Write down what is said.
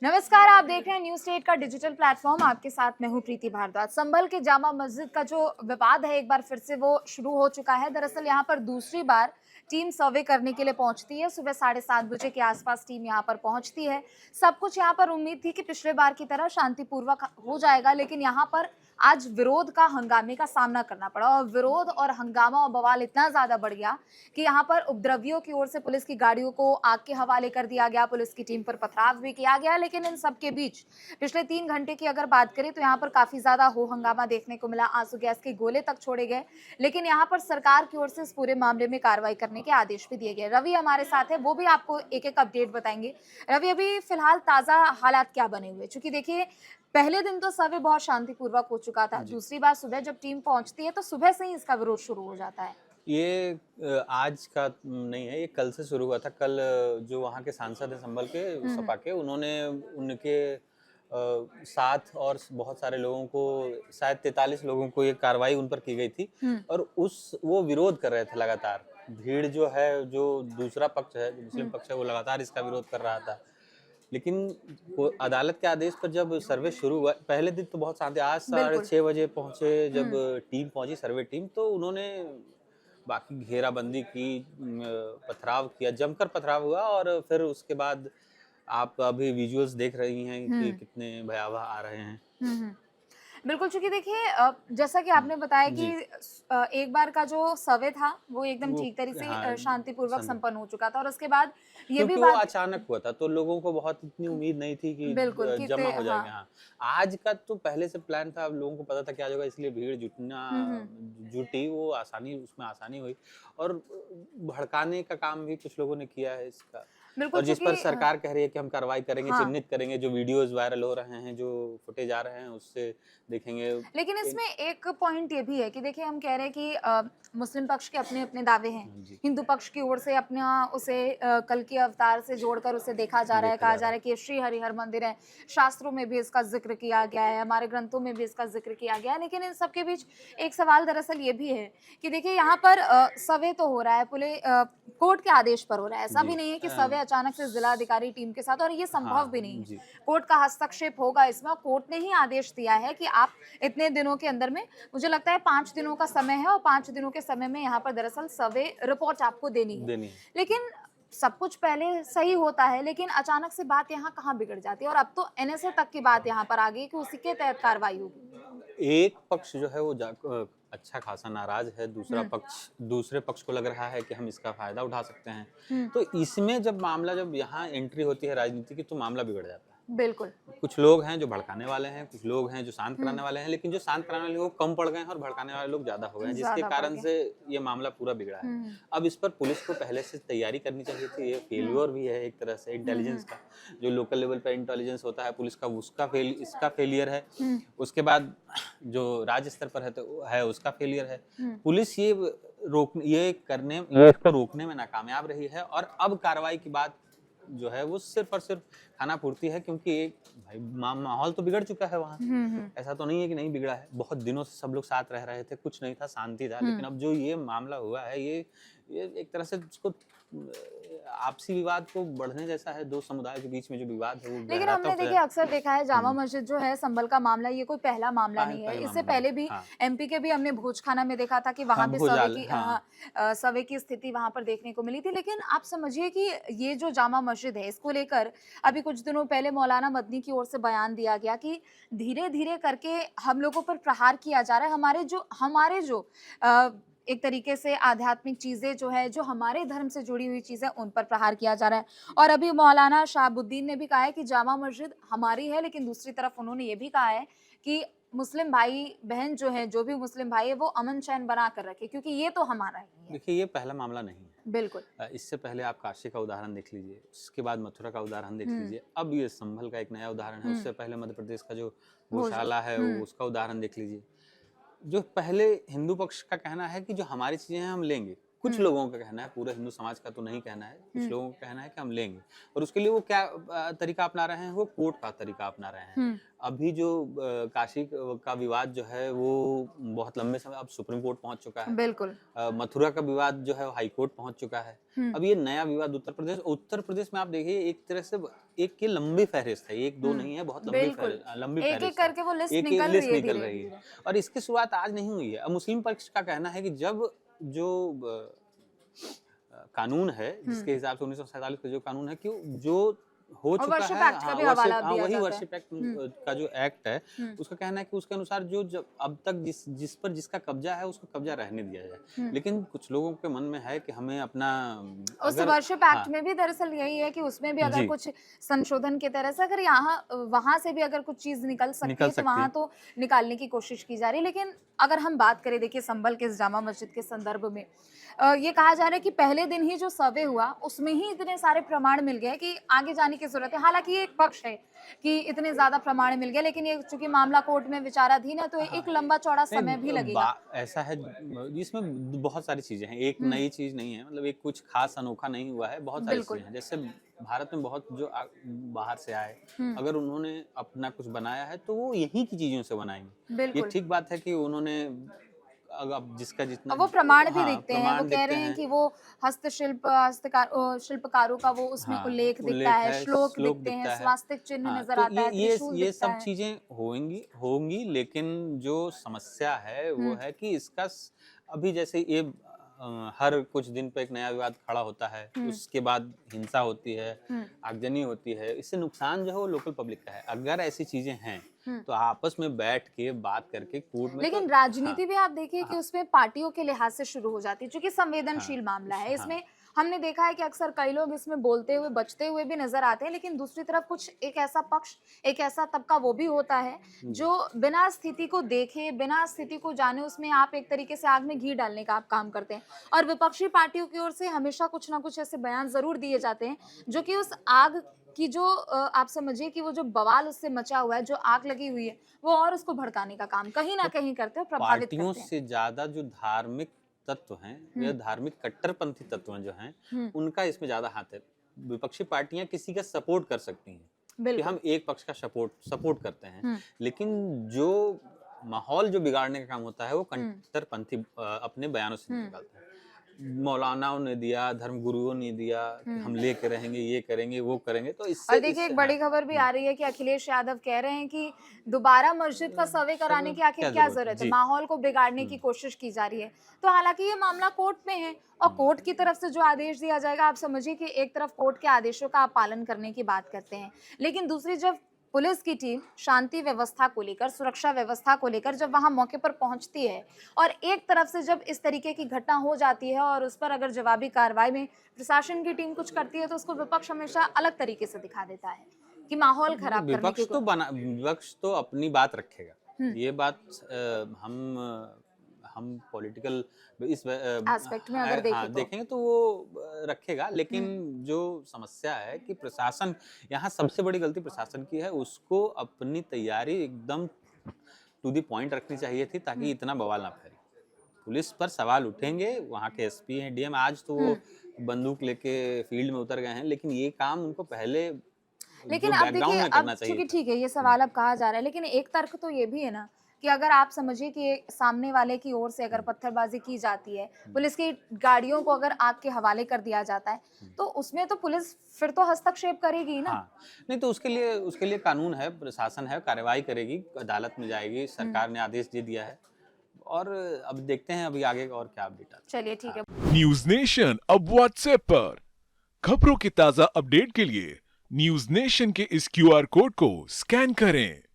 नमस्कार, आप देख रहे हैं न्यूज स्टेट का डिजिटल प्लेटफॉर्म। आपके साथ मैं हूं प्रीति भारद्वाज। संभल के जामा मस्जिद का जो विवाद है एक बार फिर से वो शुरू हो चुका है। दरअसल यहां पर दूसरी बार टीम सर्वे करने के लिए पहुंचती है। सुबह 7:30 बजे के आसपास टीम यहां पर पहुंचती है। सब कुछ यहां पर उम्मीद थी कि पिछले बार की तरह शांतिपूर्वक हो जाएगा, लेकिन यहां पर आज विरोध का हंगामे का सामना करना पड़ा और विरोध और हंगामा और बवाल इतना ज्यादा बढ़ गया कि यहाँ पर उपद्रवियों की ओर से पुलिस की गाड़ियों को आग के हवाले कर दिया गया, पुलिस की टीम पर पथराव भी किया गया। लेकिन इन सब के बीच पिछले 3 घंटे की अगर बात करें तो यहाँ पर काफी ज्यादा हो हंगामा देखने को मिला। आंसू गैस के गोले तक छोड़े गए, लेकिन यहाँ पर सरकार की ओर से इस पूरे मामले में कार्रवाई करने के आदेश भी दिए गए। रवि हमारे साथ है, वो भी आपको एक एक अपडेट बताएंगे। रवि, अभी फिलहाल ताजा हालात क्या बने हुए? चूंकि देखिए, पहले दिन तो सर्वे बहुत शांतिपूर्वक हो चुका था, जी। दूसरी बार सुबह जब टीम पहुंचती है तो सुबह से ही इसका विरोध शुरू हो जाता है। ये आज का नहीं है, ये कल से शुरू हुआ था। कल जो वहाँ के सांसद हैं संभल के, हम्म। सपा के, उन्होंने उनके साथ और बहुत सारे लोगों को, शायद 43 लोगों को ये कार्रवाई उन पर की गई थी। हम्म। और वो विरोध कर रहे थे लगातार। भीड़ जो है, जो दूसरा पक्ष है, जो मुस्लिम हम्म। पक्ष है, वो लगातार इसका विरोध कर रहा था। लेकिन वो अदालत के आदेश पर जब सर्वे शुरू हुआ, पहले दिन तो बहुत शांति, आज साढ़े बिल्कुल। 6 बजे पहुंचे जब हुँ। टीम पहुंची, सर्वे टीम, तो उन्होंने बाकी घेराबंदी की, पथराव किया, जमकर पथराव हुआ। और फिर उसके बाद आप अभी विजुअल्स देख रही हैं कि हुँ। कितने भयावह आ रहे हैं। हुँ, हुँ। बिल्कुल, चूँकि देखिए जैसा कि हुँ, आपने बताया कि जी, एक बार का जो सर्वे था, वो एकदम वो ठीक तरीके से हाँ, शांतिपूर्वक संद संपन्न हो चुका था और उसके बाद ये भी क्योंकि वो बात अचानक हुआ था, तो लोगों को बहुत इतनी उम्मीद नहीं थी कि बिल्कुल कि जमा इतने हो हाँ। जाएँगे। हाँ, आज का तो पहले से प्लान था, अब लोगों को पता था कि आज होगा, इसलिए भीड़ हुँ, हुँ। जुटी, वो उसमें आसानी हुई। और भड़काने का काम भी कुछ लोगों ने किया है इसका। बिल्कुल, और जिस चूँकि पर सरकार कह रही है कि हम कार्रवाई करेंगे, हाँ। चिह्नित करेंगे, जो वीडियोज़ वायरल हो रहे हैं, जो फुटेज आ रहे हैं, उससे देखेंगे। लेकिन इन इसमें एक पॉइंट ये भी है कि देखिए, हम कह रहे हैं कि मुस्लिम पक्ष के अपने-अपने दावे हैं। जी, हिंदू पक्ष की ओर से अपना उसे कल के अवतार से जोड़कर उसे देखा जा रहा है, देखा कहा जा जा रहा रहा है। है कि ये श्री हरिहर मंदिर है। शास्त्रों में भी इसका ज़िक्र किया गया है, हमारे ग्रंथों में भी इसका ज़िक्र किया गया है। लेकिन इन सब के बीच एक सवाल दरअसल ये भी है कि देखिए, यहाँ पर सर्वे तो हो रहा है, कोर्ट के आदेश पर हो रहा है। ऐसा जी। भी नहीं है कि सर्वे अचानक से जिलाधिकारी टीम के साथ, और ये संभव भी हाँ, नहीं है। जी। कोर्ट का हस्तक्षेप होगा इसमें, और कोर्ट ने ही आदेश दिया है कि आप इतने दिनों के अंदर में, मुझे लगता है 5 दिनों का समय है, और 5 दिनों के समय में यहाँ पर दरअसल सर्वे रिपोर्ट आपको देनी है। देनी है। लेकिन सब कुछ पहले सही होता है, लेकिन अचानक से बात यहाँ कहाँ बिगड़ जाती है, और अब तो एनएसए तक की बात यहाँ पर आ गई कि उसी के तहत कार्रवाई होगी। एक पक्ष जो है वो अच्छा खासा नाराज है, हुँ। दूसरे पक्ष को लग रहा है कि हम इसका फ़ायदा उठा सकते हैं। हुँ। तो इसमें जब यहाँ एंट्री होती है राजनीति की, तो मामला बिगड़ जाता है। बिल्कुल। कुछ लोग हैं जो भड़काने वाले हैं, कुछ लोग हैं जो शांत हुँ। कराने वाले हैं, लेकिन जो शांत कराने वाले लोग कम पड़ गए हैं और भड़काने वाले लोग ज़्यादा हो गए हैं, जिसके ज़्यादा बढ़ कारण गया। से ये मामला पूरा बिगड़ा है। हुँ। अब इस पर पुलिस को पहले से तैयारी करनी चाहिए थी, ये हुँ। फेल्योर भी है एक तरह से हुँ, इंटेलिजेंस हुँ। का। जो लोकल लेवल पे इंटेलिजेंस होता है पुलिस का, इसका फेलियर है। हुँ। उसके बाद जो राज्य स्तर पर है तो है, उसका फेलियर है। हुँ। पुलिस ये इसको रोकने में नाकामयाब रही है। और अब कार्रवाई की बात जो है वो सिर्फ़ और सिर्फ़ खानापूर्ति है, क्योंकि एक भाई माहौल तो बिगड़ चुका है वहाँ। हुँ, हुँ। ऐसा तो नहीं है कि नहीं बिगड़ा है। बहुत दिनों से सब लोग साथ रह रहे थे, कुछ नहीं था, शांति था। लेकिन हुँ। अब जो ये मामला हुआ है, ये एक तरह से उसको आपसी विवाद को बढ़ने जैसा है। 2 समुदाय के बीच में जो विवाद है वो लेकिन गहराता हमने होता देखिए जा अक्सर देखा है, जामा हुँ, मस्जिद जो है संभल का मामला, ये कोई पहला मामला नहीं है। पहले इससे मामला नहीं। पहले भी हाँ, एमपी के भी हमने भोजखाना में देखा था कि हाँ, वहाँ पे भुजाल हाँ, सर्वे की स्थिति वहाँ पर देखने को मिली थी। लेकिन आप समझिए कि ये जो जामा मस्जिद है, इसको लेकर अभी कुछ दिनों पहले मौलाना मदनी की ओर से बयान दिया गया कि धीरे-धीरे करके हम लोगों पर प्रहार किया जा रहा है। हमारे जो अ, एक तरीके से आध्यात्मिक चीज़ें जो है, जो हमारे धर्म से जुड़ी हुई चीज़ें, उन पर प्रहार किया जा रहा है। और अभी मौलाना शहाबुद्दीन ने भी कहा है कि जामा मस्जिद हमारी है, लेकिन दूसरी तरफ उन्होंने ये भी कहा है कि मुस्लिम भाई-बहन जो हैं, जो भी मुस्लिम भाई है, वो अमन-चैन बना कर रखें, क्योंकि ये तो हमारा ही है। देखिए ये पहला मामला नहीं है। बिल्कुल। इससे पहले आप काशी का उदाहरण देख लीजिए, उसके बाद मथुरा का उदाहरण देख हुँ। लीजिए, अब ये संभल का एक नया उदाहरण है, हुँ। उससे पहले मध्य प्रदेश का जो भोज गौशाला है, हुँ। वो उसका उदाहरण देख लीजिए। जो पहले हिंदू पक्ष का कहना है कि जो हमारी चीज़ें हैं हम लेंगे, कुछ लोगों का कहना है, पूरे हिंदू समाज का तो नहीं कहना है, कुछ लोगों का कहना है कि हम लेंगे, और उसके लिए वो क्या तरीका अपना रहे हैं, वो कोर्ट का तरीका अपना रहे हैं। अभी जो काशी का विवाद जो है वो बहुत लंबे समय अब सुप्रीम कोर्ट पहुंच चुका है। बिल्कुल। मथुरा का विवाद जो है वो हाई कोर्ट पहुंच चुका है। अब ये नया विवाद उत्तर प्रदेश में आप देखिए, एक तरह से एक की लंबी फहरिस्त है, एक दो नहीं है, बहुत लंबी फहरिस्त एक करके वो लिस्ट निकल रही है। और इसकी शुरुआत आज नहीं हुई है। अब मुस्लिम पक्ष का कहना है कि जब जो कानून है, जिसके हिसाब से 1947 का जो कानून है कि जो हो चुका है, वही वर्शिप एक्ट का जो एक्ट है, उसका कहना है कि उसके अनुसार जो अब तक जिस पर जिसका कब्जा है उसको कब्जा रहने दिया जाए। लेकिन कुछ लोगों के मन में है कि हमें अपना उस वर्शिप एक्ट में भी दरअसल यही है कि उसमें भी अगर कुछ संशोधन की तरह से अगर यहाँ वहां से भी अगर कुछ चीज निकल सकती है तो वहां तो निकालने की कोशिश की जा रही है। लेकिन अगर हम बात करें, देखिए संभल के इस जामा मस्जिद के संदर्भ में ये कहा जा रहा है कि पहले दिन ही जो सर्वे हुआ उसमें ही इतने सारे प्रमाण मिल गए कि आगे जाने की जरूरत है। हालांकि ये एक पक्ष है कि इतने ज्यादा प्रमाण मिल गए, लेकिन ये चूंकि मामला कोर्ट में विचाराधीन है तो एक लंबा चौड़ा समय भी लगेगा। ऐसा है, इसमें बहुत सारी चीजें हैं, एक नई चीज नहीं है, मतलब एक कुछ खास अनोखा नहीं हुआ है, बहुत सारी चीजें हैं। जैसे भारत में बहुत जो बाहर से आए, अगर उन्होंने अपना कुछ बनाया है तो वो यहीं की चीजों से बनाएंगे। ये ठीक बात है कि उन्होंने अब जिसका जितना वो प्रमाण भी दिखते हैं, वो कह रहे हैं कि वो शिल्पकारों का वो उसमें उल्लेख दिखता है, श्लोक दिखते हैं, स्वास्तिक चिन्ह नजर आता है, ये सब चीजें होंगी। लेकिन जो समस्या है वो है कि इसका अभी जैसे ये हर कुछ दिन पे एक नया विवाद खड़ा होता है, उसके बाद हिंसा होती है, आगजनी होती है, इससे नुकसान जो है वो लोकल पब्लिक का है। अगर ऐसी चीजें हैं तो आपस में बैठ के बात करके कोर्ट में, लेकिन राजनीति भी आप देखिए कि उसमें पार्टियों के लिहाज से शुरू हो जाती है, क्योंकि संवेदनशील मामला है। इसमें हमने देखा है कि अक्सर कई लोग इसमें बोलते हुए बचते हुए भी नजर आते हैं, लेकिन दूसरी तरफ कुछ एक ऐसा पक्ष, एक ऐसा तबका वो भी होता है जो बिना स्थिति को देखे, बिना स्थिति को जाने, उसमें आप एक तरीके से आग में घी डालने का आप काम करते हैं। और विपक्षी पार्टियों की ओर से हमेशा कुछ ना कुछ ऐसे बयान जरूर दिए जाते हैं जो कि उस आग कि जो आप समझिए कि वो जो बवाल उससे मचा हुआ है, जो आग लगी हुई है, वो और उसको भड़काने का काम कहीं ना कहीं करते हैं, प्रभावित करते हैं। पार्टियों से ज्यादा जो धार्मिक तत्व हैं या धार्मिक कट्टरपंथी तत्व जो हैं, उनका इसमें ज्यादा हाथ है। विपक्षी पार्टियां किसी का सपोर्ट कर सकती हैं कि हम एक पक्ष का सपोर्ट करते हैं, लेकिन जो माहौल जो बिगाड़ने का काम होता है वो कट्टरपंथी अपने बयानों से निकालते हैं। मौलानाओं ने दिया, धर्मगुरुओं ने दिया कि हम लेके रहेंगे, ये करेंगे, वो करेंगे, तो इससे और देखिए एक बड़ी खबर भी आ रही है कि अखिलेश यादव कह रहे हैं कि दोबारा मस्जिद का सर्वे कराने की आखिर क्या जरूरत है, माहौल को बिगाड़ने की कोशिश की जा रही है। तो हालांकि ये मामला कोर्ट में है और कोर्ट की तरफ से जो आदेश दिया जाएगा, आप समझिए कि एक तरफ कोर्ट के आदेशों का आप पालन करने की बात करते हैं, लेकिन दूसरी जब पुलिस की टीम शांति व्यवस्था को लेकर, सुरक्षा व्यवस्था को लेकर जब वहां मौके पर पहुंचती है और एक तरफ से जब इस तरीके की घटना हो जाती है और उस पर अगर जवाबी कार्रवाई में प्रशासन की टीम कुछ करती है तो उसको विपक्ष हमेशा अलग तरीके से दिखा देता है कि माहौल खराब करने की विपक्ष तो अपनी बात रखेगा। ये बात हम पॉलिटिकल इस एस्पेक्ट में अगर देखेंगे तो वो रखेगा, लेकिन जो समस्या है कि प्रशासन, यहाँ सबसे बड़ी गलती प्रशासन की है, उसको अपनी तैयारी एकदम टू द पॉइंट रखनी चाहिए थी ताकि इतना बवाल ना फैले। पुलिस पर सवाल उठेंगे, वहाँ के एसपी हैं, डीएम, आज तो वो बंदूक लेके फील्ड में उतर गए हैं, लेकिन ये काम उनको पहले, लेकिन अब देखिए, अब चूंकि ठीक है ये सवाल अब कहा जा रहा है, लेकिन एक तर्क तो ये भी है ना कि अगर आप समझिए कि सामने वाले की ओर से अगर पत्थरबाजी की जाती है, पुलिस की गाड़ियों को अगर आग के हवाले कर दिया जाता है, तो उसमें तो पुलिस फिर तो हस्तक्षेप करेगी ना। नहीं तो उसके लिए कानून है, प्रशासन है, कार्रवाई करेगी, अदालत में जाएगी, सरकार ने आदेश दे दिया है, और अब देखते हैं अभी आगे और क्या अपडेट आता है। चलिए ठीक है। न्यूज नेशन अब व्हाट्सएप पर खबरों की ताजा अपडेट के लिए न्यूज नेशन के इस QR कोड को स्कैन करें।